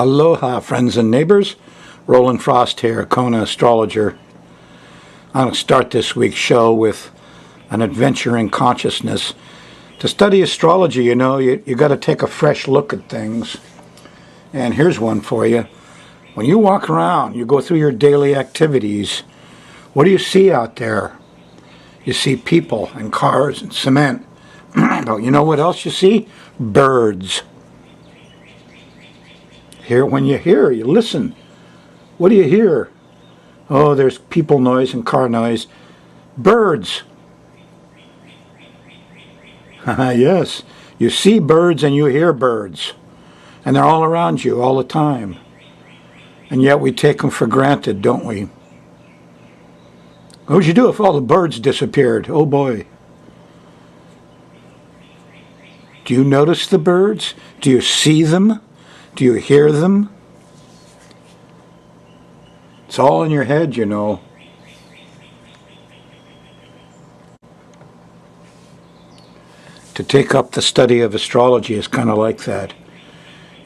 Aloha, friends and neighbors. Rollin Frost here, Kona astrologer. I'm going to start this week's show with an adventure in consciousness. To study astrology, you got to take a fresh look at things. And here's one for you. When you walk around, you go through your daily activities, what do you see out there? You see people and cars and cement. But you know what else you see? Birds. When you hear, you listen. What do you hear? Oh, there's people noise and car noise. Birds. Yes, you see birds and you hear birds. And they're all around you all the time. And yet we take them for granted, don't we? What would you do if all the birds disappeared? Oh boy. Do you notice the birds? Do you see them? Do you hear them? It's all in your head, you know. To take up the study of astrology is kind of like that.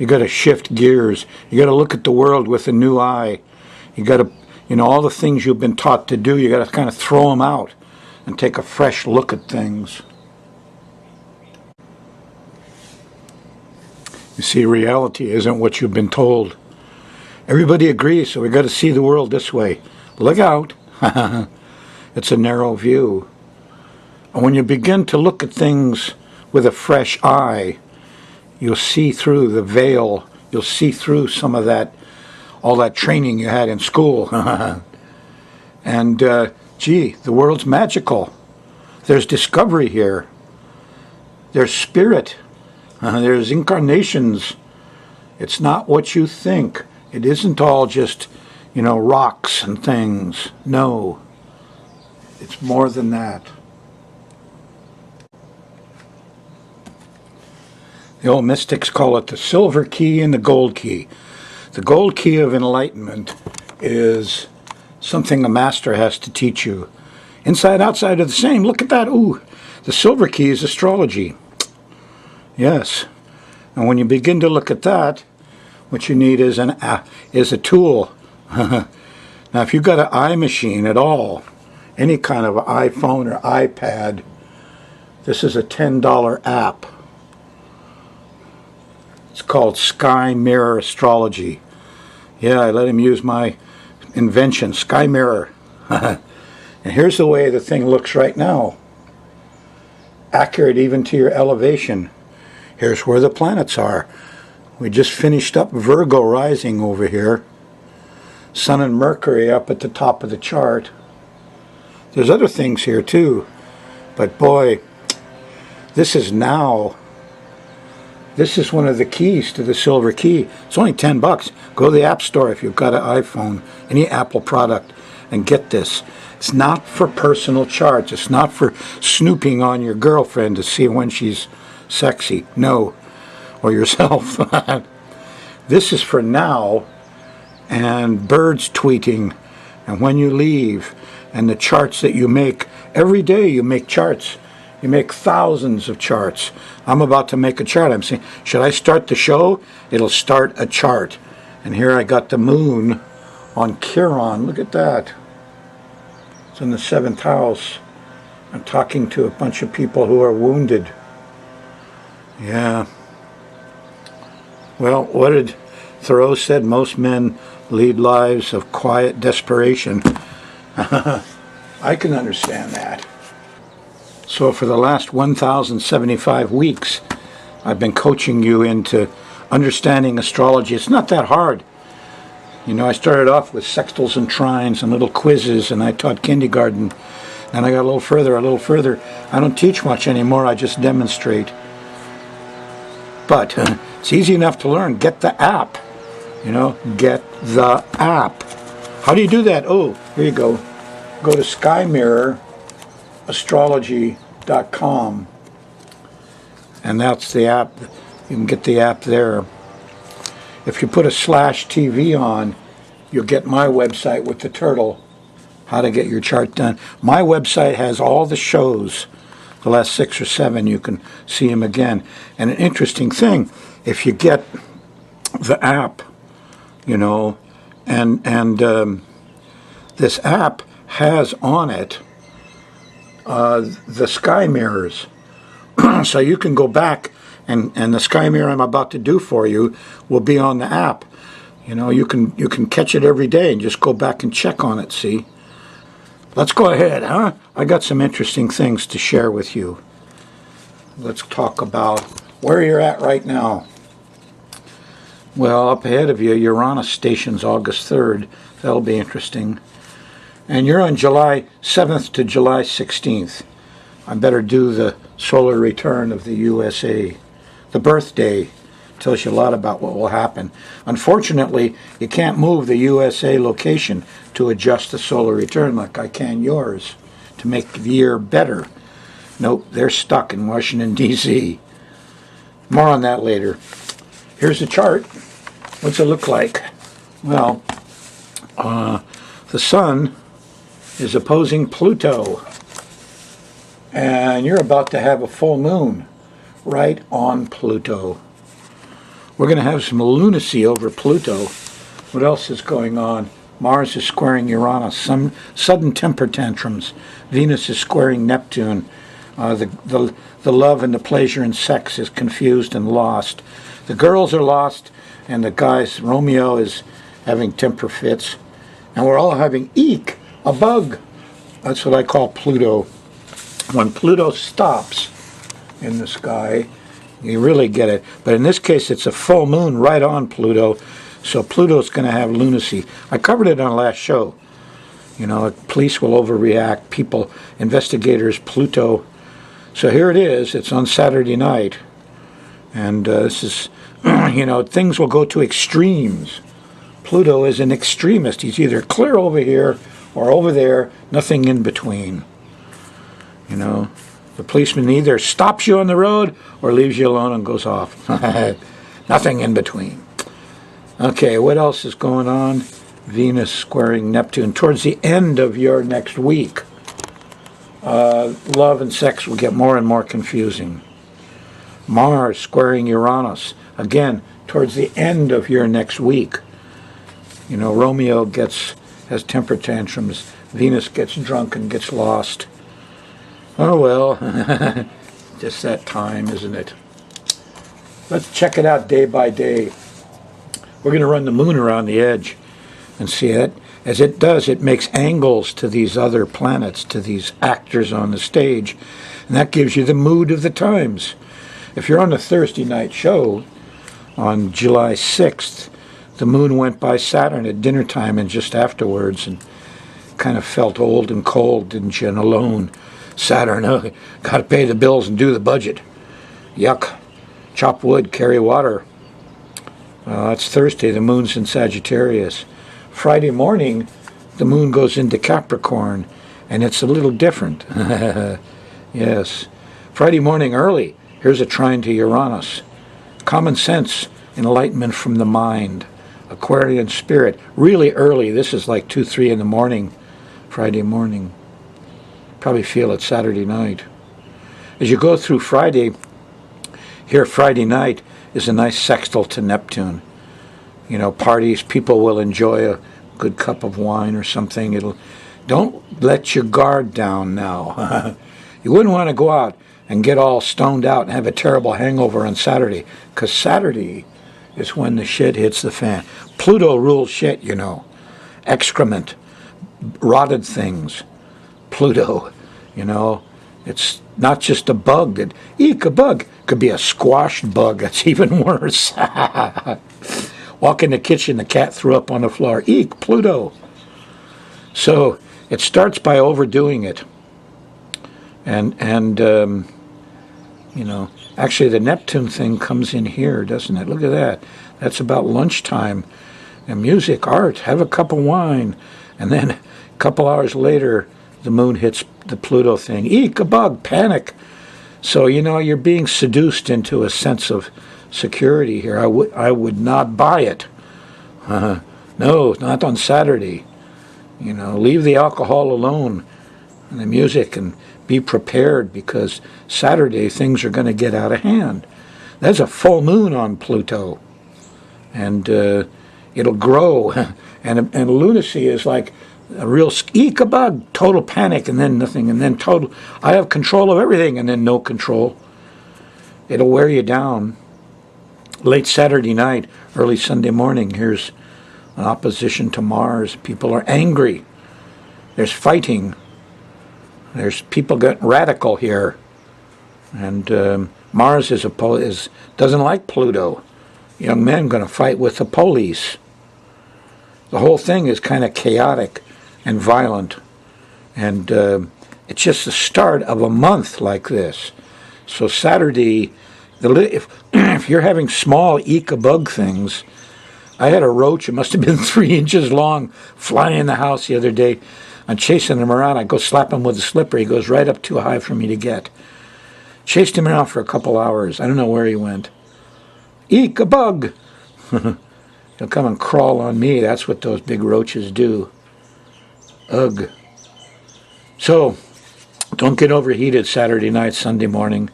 You got to shift gears. You got to look at the world with a new eye. You got to, all the things you've been taught to do, you got to kind of throw them out and take a fresh look at things. You see, reality isn't what you've been told. Everybody agrees, so we got to see the world this way. Look out. It's a narrow view. And when you begin to look at things with a fresh eye, you'll see through the veil. You'll see through some of that, all that training you had in school. And, the world's magical. There's discovery here. There's spirit. There's incarnations. It's not what you think. It isn't all just, rocks and things. No. It's more than that. The old mystics call it the silver key and the gold key. The gold key of enlightenment is something a master has to teach you. Inside, outside are the same. Look at that. Ooh, the silver key is astrology. Yes. And when you begin to look at that, what you need is a tool. Now, if you've got an eye machine at all, any kind of iPhone or iPad, this is a $10 app. It's called Sky Mirror Astrology. Yeah, I let him use my invention, Sky Mirror. And here's the way the thing looks right now. Accurate even to your elevation. Here's where the planets are. We just finished up Virgo rising over here. Sun and Mercury up at the top of the chart. There's other things here too. But boy, this is now. This is one of the keys to the silver key. It's only $10. Go to the App Store if you've got an iPhone, any Apple product, and get this. It's not for personal charts. It's not for snooping on your girlfriend to see when she's sexy. No. Or yourself. This is for now, and birds tweeting, and when you leave, and the charts that you make. Every day you make charts. You make thousands of charts. I'm about to make a chart. I'm saying, should I start the show? It'll start a chart. And here I got the moon on Chiron. Look at that. It's in the 7th house. I'm talking to a bunch of people who are wounded. Yeah. Well, what did Thoreau said? Most men lead lives of quiet desperation. I can understand that. So for the last 1,075 weeks, I've been coaching you into understanding astrology. It's not that hard. I started off with sextiles and trines and little quizzes, and I taught kindergarten. Then I got a little further. I don't teach much anymore. I just demonstrate. But it's easy enough to learn. Get the app. Get the app. How do you do that? Oh, here you go. Go to SkyMirrorAstrology.com. And that's the app. You can get the app there. If you put a /TV on, you'll get my website with the turtle. How to get your chart done. My website has all the shows. The last 6 or 7, you can see them again. And an interesting thing, if you get the app you know, and this app has on it the sky mirrors. So you can go back and the sky mirror I'm about to do for you will be on the app. You know, you can catch it every day and just go back and check on it, see? Let's go ahead, huh? I got some interesting things to share with you. Let's talk about where you're at right now. Well, up ahead of you, Uranus stations August 3rd. That'll be interesting. And you're on July 7th to July 16th. I better do the solar return of the USA. The birthday tells you a lot about what will happen. Unfortunately, you can't move the USA location to adjust the solar return like I can yours to make the year better. Nope, they're stuck in Washington, D.C. More on that later. Here's the chart. What's it look like? Well, the sun is opposing Pluto. And you're about to have a full moon right on Pluto. We're going to have some lunacy over Pluto. What else is going on? Mars is squaring Uranus. Some sudden temper tantrums. Venus is squaring Neptune. The love and the pleasure in sex is confused and lost. The girls are lost, and the guys, Romeo is having temper fits. And we're all having eek, a bug. That's what I call Pluto. When Pluto stops in the sky, you really get it. But in this case, it's a full moon right on Pluto, so Pluto's going to have lunacy. I covered it on the last show. You know, police will overreact, people, investigators, Pluto. So here it is. It's on Saturday night. And this is, you know, things will go to extremes. Pluto is an extremist. He's either clear over here or over there, nothing in between. You know, the policeman either stops you on the road or leaves you alone and goes off. Nothing in between. Okay, what else is going on? Venus squaring Neptune towards the end of your next week. Love and sex will get more and more confusing. Mars squaring Uranus. Again, towards the end of your next week. You know, Romeo has temper tantrums. Venus gets drunk and gets lost. Oh well, just that time, isn't it? Let's check it out day by day. We're going to run the moon around the edge and see it. As it does, it makes angles to these other planets, to these actors on the stage, and that gives you the mood of the times. If you're on a Thursday night show on July 6th, the moon went by Saturn at dinner time and just afterwards and kind of felt old and cold, didn't you, and alone. Saturn, got to pay the bills and do the budget. Yuck. Chop wood, carry water. It's Thursday, the moon's in Sagittarius. Friday morning, the moon goes into Capricorn, and it's a little different. Yes. Friday morning early, here's a trine to Uranus. Common sense, enlightenment from the mind. Aquarian spirit, really early. This is like 2, 3 in the morning, Friday morning. Probably feel it Saturday night. As you go through Friday, here Friday night is a nice sextile to Neptune. You know, parties, people will enjoy a good cup of wine or something. Don't let your guard down now. You wouldn't want to go out and get all stoned out and have a terrible hangover on Saturday, because Saturday is when the shit hits the fan. Pluto rules shit, you know. Excrement, rotted things. Pluto, you know, it's not just a bug that, eek, a bug. Could be a squashed bug, that's even worse. Walk in the kitchen, the cat threw up on the floor. Eek, Pluto. So it starts by overdoing it. And you know, actually the Neptune thing comes in here, doesn't it? Look at that. That's about lunchtime. And music, art, have a cup of wine. And then a couple hours later, the moon hits the Pluto thing. Eek, a bug, panic. So, you know, you're being seduced into a sense of security here. I would not buy it. No, not on Saturday. You know, leave the alcohol alone and the music, and be prepared, because Saturday things are going to get out of hand. There's a full moon on Pluto. And It'll grow. And lunacy is like a real eek-a-bug, total panic, and then nothing, and then total, I have control of everything, and then no control. It'll wear you down. Late Saturday night, early Sunday morning, here's an opposition to Mars. People are angry. There's fighting. There's people getting radical here. And Mars doesn't like Pluto. Young men going to fight with the police. The whole thing is kind of chaotic and violent. And it's just the start of a month like this. So Saturday, if you're having small eek-a-bug things, I had a roach, it must have been 3 inches long, flying in the house the other day. I'm chasing him around. I go slap him with a slipper. He goes right up too high for me to get. Chased him around for a couple hours. I don't know where he went. Eek-a-bug! He'll come and crawl on me. That's what those big roaches do. Ugh. So, don't get overheated Saturday night, Sunday morning.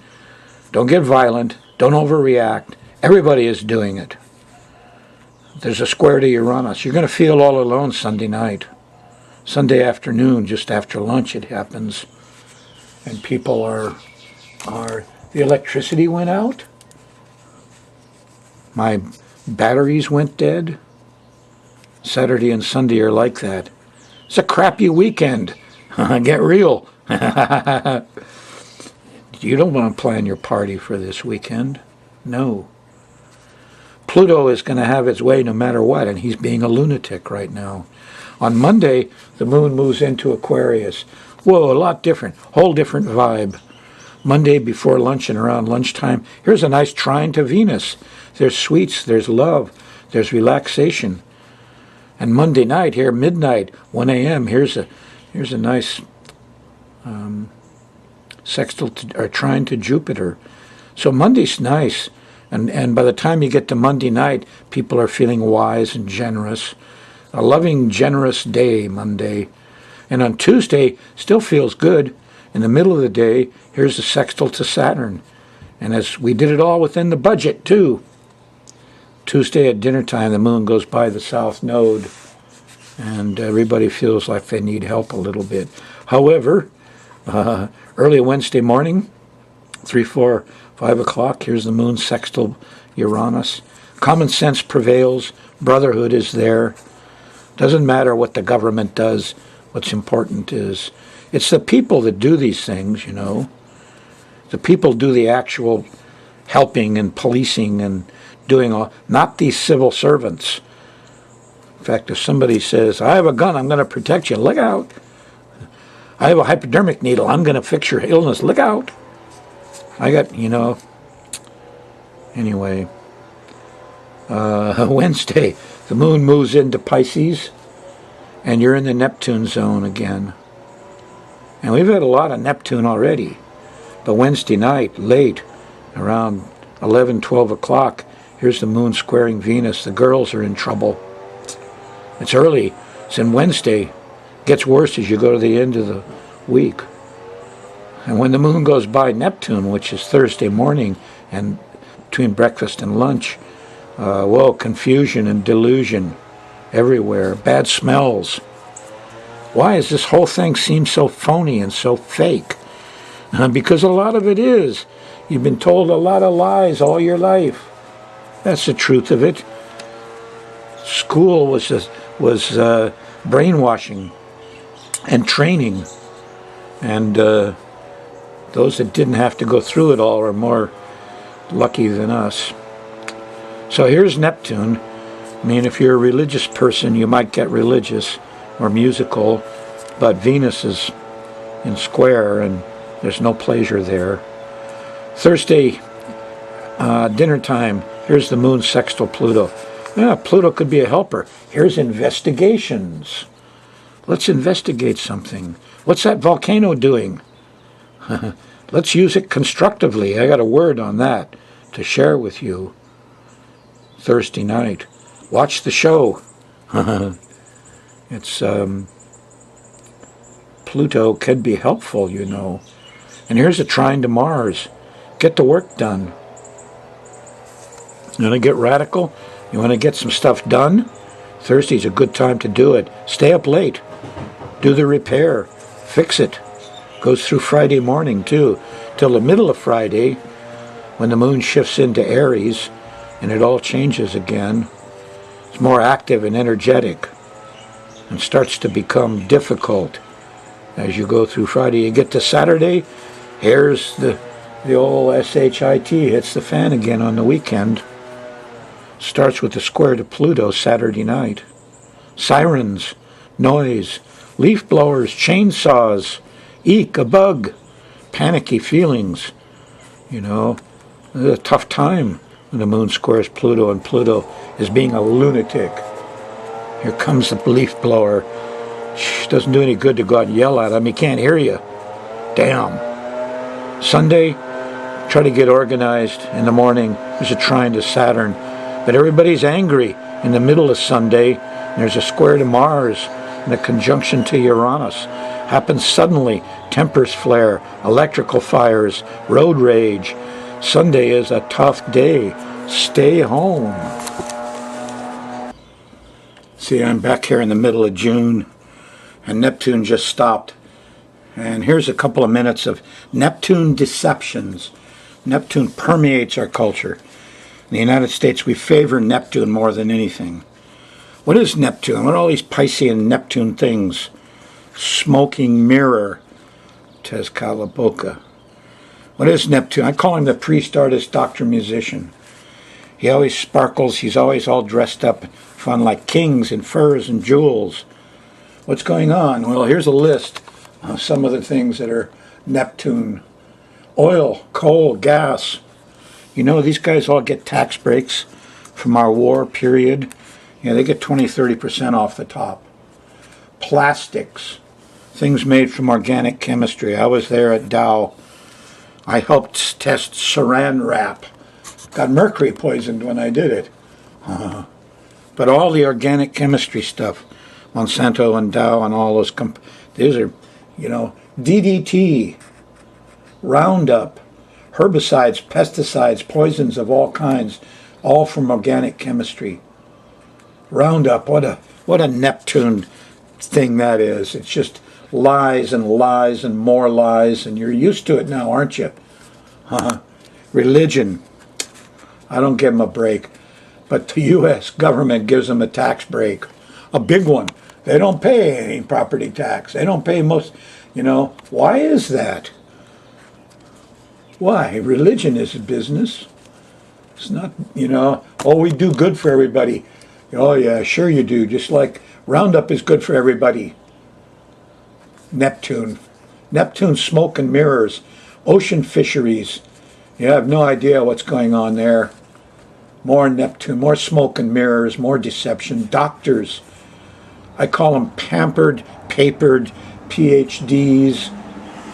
Don't get violent. Don't overreact. Everybody is doing it. There's a square to Uranus. You're going to feel all alone Sunday night. Sunday afternoon, just after lunch, it happens. And people are the electricity went out. My batteries went dead. Saturday and Sunday are like that. It's a crappy weekend. Get real. You don't want to plan your party for this weekend. No. Pluto is going to have its way no matter what, and he's being a lunatic right now. On Monday, the moon moves into Aquarius. Whoa, a lot different. Whole different vibe. Monday before lunch and around lunchtime, here's a nice trine to Venus. There's sweets, there's love, there's relaxation. And Monday night, here, midnight, 1 a.m., here's a nice sextile or trine to Jupiter. So Monday's nice. And by the time you get to Monday night, people are feeling wise and generous. A loving, generous day, Monday. And on Tuesday, still feels good. In the middle of the day, here's the sextile to Saturn. And as we did it all within the budget, too. Tuesday at dinner time, the moon goes by the south node. And everybody feels like they need help a little bit. However, early Wednesday morning, 3, 4, 5 o'clock, here's the moon sextile Uranus. Common sense prevails. Brotherhood is there. Doesn't matter what the government does. What's important is it's the people that do these things, you know. The people do the actual helping and policing and doing all, not these civil servants. In fact, if somebody says, I have a gun, I'm going to protect you, look out. I have a hypodermic needle, I'm going to fix your illness, look out. I got, you know, anyway. Wednesday, the moon moves into Pisces, and you're in the Neptune zone again. And we've had a lot of Neptune already. But Wednesday night, late, around 11, 12 o'clock, here's the moon squaring Venus. The girls are in trouble. It's early. It's in Wednesday. Gets worse as you go to the end of the week. And when the moon goes by Neptune, which is Thursday morning, and between breakfast and lunch, confusion and delusion everywhere. Bad smells. Why does this whole thing seem so phony and so fake? Because a lot of it is. You've been told a lot of lies all your life. That's the truth of it. School was brainwashing and training. And those that didn't have to go through it all are more lucky than us. So here's Neptune. I mean, if you're a religious person, you might get religious or musical, but Venus is in square and there's no pleasure there. Thursday, dinner time, here's the moon sextile Pluto. Yeah, Pluto could be a helper. Here's investigations. Let's investigate something. What's that volcano doing? Let's use it constructively. I got a word on that to share with you. Thursday night. Watch the show. It's Pluto could be helpful, you know. And here's a trine to Mars. Get the work done. You want to get radical? You want to get some stuff done? Thursday's a good time to do it. Stay up late. Do the repair. Fix it. Goes through Friday morning, too, till the middle of Friday, when the moon shifts into Aries, and it all changes again. It's more active and energetic, and starts to become difficult as you go through Friday. You get to Saturday, here's the old SHIT hits the fan again on the weekend. Starts with the square to Pluto Saturday night. Sirens, noise, leaf blowers, chainsaws, eek, a bug, panicky feelings. You know, it's a tough time when the moon squares Pluto and Pluto is being a lunatic. Here comes the leaf blower. Shh, doesn't do any good to go out and yell at him. He can't hear you. Damn. Sunday, try to get organized in the morning. There's a trine to Saturn. But everybody's angry in the middle of Sunday. There's a square to Mars and a conjunction to Uranus. Happens suddenly. Tempers flare, electrical fires, road rage. Sunday is a tough day. Stay home. See, I'm back here in the middle of June, and Neptune just stopped. And here's a couple of minutes of Neptune deceptions. Neptune permeates our culture. In the United States, we favor Neptune more than anything. What is Neptune? What are all these Piscean Neptune things? Smoking mirror, says Kalaboka. What is Neptune? I call him the priest, artist, doctor, musician. He always sparkles. He's always all dressed up, fun like kings in furs and jewels. What's going on? Well, here's a list of some of the things that are Neptune. Oil, coal, gas. You know, these guys all get tax breaks from our war period. Yeah, they get 20-30% off the top. Plastics, things made from organic chemistry. I was there at Dow. I helped test saran wrap. Got mercury poisoned when I did it. But all the organic chemistry stuff, Monsanto and Dow and all those, these are, you know, DDT, Roundup, herbicides, pesticides, poisons of all kinds, all from organic chemistry. Roundup, what a Neptune thing that is. It's just lies and lies and more lies, and you're used to it now, aren't you? Religion, I don't give them a break, but the U.S. government gives them a tax break, a big one. They don't pay any property tax. They don't pay most, you know. Why is that? Why? Religion is a business. It's not, you know, oh, we do good for everybody. Oh, yeah, sure you do. Just like Roundup is good for everybody. Neptune. Neptune, smoke and mirrors. Ocean fisheries. You have no idea what's going on there. More Neptune, more smoke and mirrors, more deception. Doctors. I call them pampered, papered PhDs,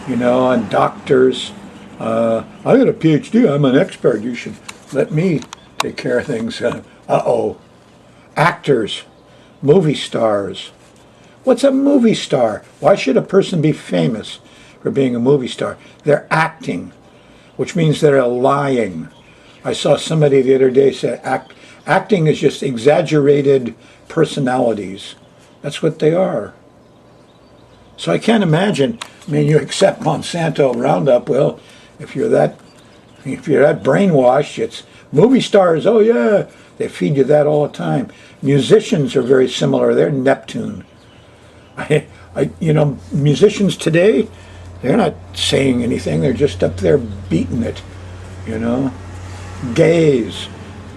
you know, and doctors. I got a PhD. I'm an expert. You should let me take care of things. Uh-oh. Actors, movie stars. What's a movie star? Why should a person be famous for being a movie star? They're acting, which means they're lying. I saw somebody the other day say acting is just exaggerated personalities. That's what they are. So I can't imagine. I mean, you accept Monsanto Roundup. Well, if you're that brainwashed, it's movie stars. Oh yeah, they feed you that all the time. Musicians are very similar. They're Neptune. You know, musicians today, they're not saying anything. They're just up there beating it. You know, gays,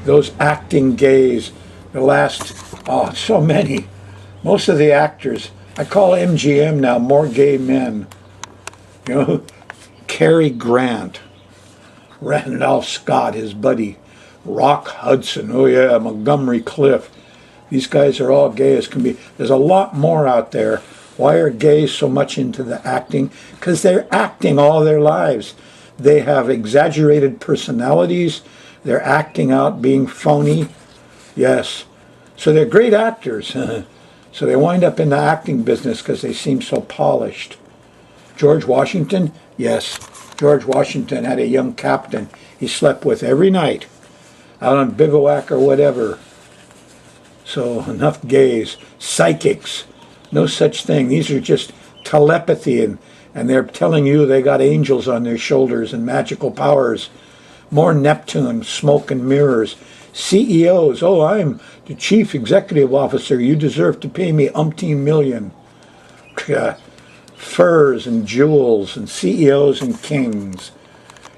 those acting gays. The last, so many. Most of the actors. I call MGM now more gay men. You know, Cary Grant, Randolph Scott, his buddy, Rock Hudson, oh yeah, Montgomery Clift. These guys are all gay as can be. There's a lot more out there. Why are gays so much into the acting? Because they're acting all their lives. They have exaggerated personalities. They're acting out being phony. Yes. So they're great actors. So they wind up in the acting business because they seem so polished. George Washington? Yes. George Washington had a young captain he slept with every night, out on bivouac or whatever. So enough gays. Psychics. No such thing. These are just telepathy, and they're telling you they got angels on their shoulders and magical powers. More Neptune, smoke and mirrors. CEOs. Oh, I'm the chief executive officer. You deserve to pay me umpteen million. Furs and jewels and CEOs and kings.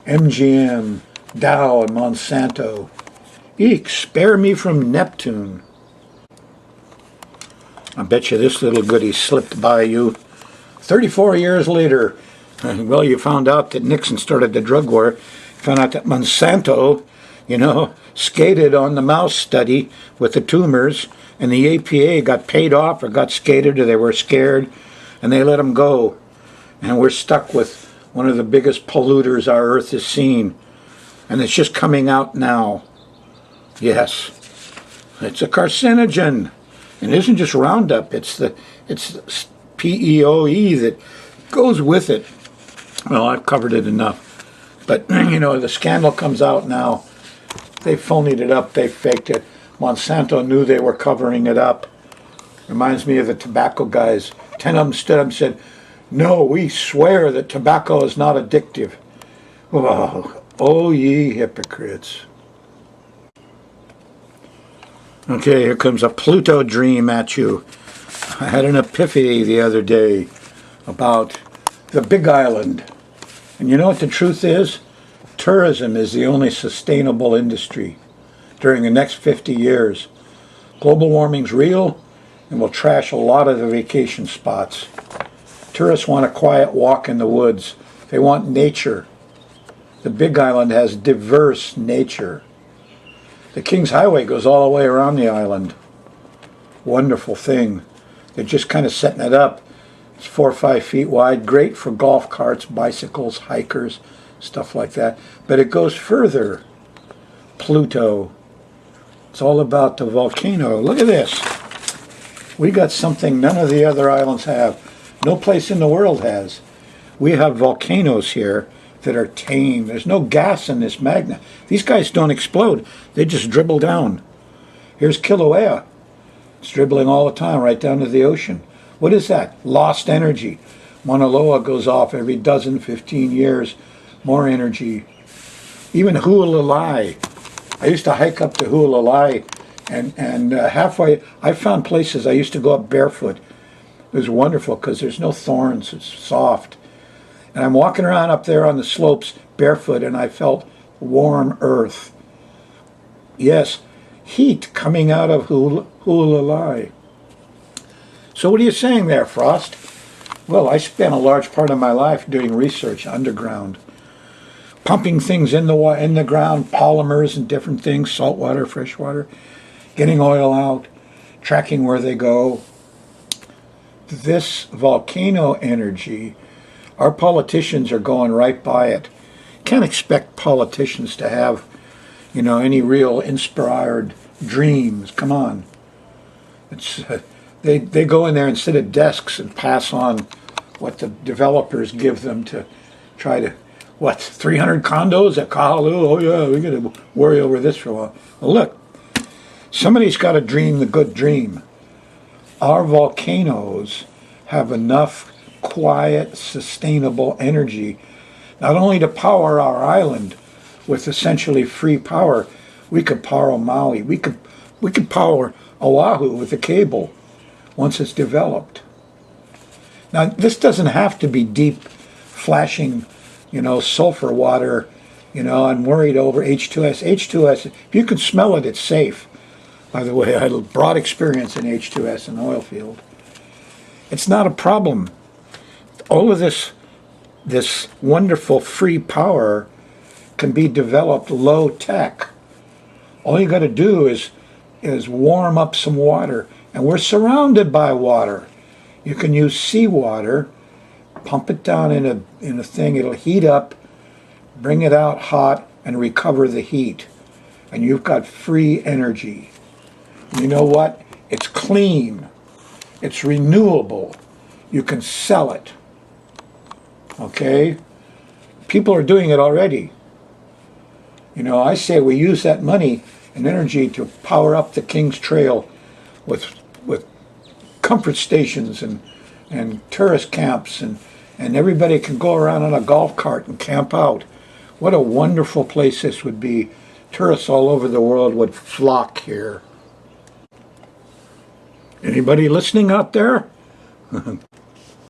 MGM, Dow and Monsanto. Eek, spare me from Neptune. I bet you this little goodie slipped by you. 34 years later, well, you found out that Nixon started the drug war. You found out that Monsanto, skated on the mouse study with the tumors, and the APA got paid off or got skated or they were scared, and they let them go. And we're stuck with one of the biggest polluters our Earth has seen. And it's just coming out now. Yes, it's a carcinogen. And it isn't just Roundup, it's the PEOE that goes with it. Well, I've covered it enough. But, the scandal comes out now. They phonied it up, they faked it. Monsanto knew they were covering it up. Reminds me of the tobacco guys. 10 of them stood up and said, "No, we swear that tobacco is not addictive." Oh, ye hypocrites. Okay, here comes a Pluto dream at you. I had an epiphany the other day about the Big Island. And you know what the truth is? Tourism is the only sustainable industry during the next 50 years. Global warming's real and will trash a lot of the vacation spots. Tourists want a quiet walk in the woods. They want nature. The Big Island has diverse nature. The King's Highway goes all the way around the island. Wonderful thing. They're just kind of setting it up. It's 4 or 5 feet wide. Great for golf carts, bicycles, hikers, stuff like that. But it goes further. Pluto. It's all about the volcano. Look at this. We got something none of the other islands have. No place in the world has. We have volcanoes here that are tame. There's no gas in this magma. These guys don't explode. They just dribble down. Here's Kilauea. It's dribbling all the time right down to the ocean. What is that? Lost energy. Mauna Loa goes off every 15 years. More energy. Even Hualalai. I used to hike up to Hualalai, and halfway, I found places I used to go up barefoot. It was wonderful because there's no thorns. It's soft. And I'm walking around up there on the slopes barefoot, and I felt warm earth. Yes, heat coming out of Hualalai. So what are you saying there, Frost? Well, I spent a large part of my life doing research underground, pumping things in the ground, polymers and different things, salt water, fresh water, getting oil out, tracking where they go. This volcano energy, our politicians are going right by it. Can't expect politicians to have, any real inspired dreams. Come on. It's they go in there and sit at desks and pass on what the developers give them to try to, 300 condos at Kahalu? Oh yeah, we got to worry over this for a while. Well, look, somebody's got to dream the good dream. Our volcanoes have enough quiet, sustainable energy, not only to power our island with essentially free power. We could power Maui. We could power Oahu with a cable once it's developed. Now, this doesn't have to be deep, flashing, sulfur water. I'm worried over H2S. H2S, if you can smell it, it's safe. By the way, I had a broad experience in H2S in the oil field. It's not a problem. All of this wonderful free power can be developed low tech. All you got to do is warm up some water, and we're surrounded by water. You can use seawater, pump it down in a thing. It'll heat up, bring it out hot, and recover the heat, and you've got free energy. You know what? It's clean. It's renewable. You can sell it. Okay? People are doing it already. I say we use that money and energy to power up the King's Trail with comfort stations and tourist camps, and everybody can go around on a golf cart and camp out. What a wonderful place this would be. Tourists all over the world would flock here. Anybody listening out there?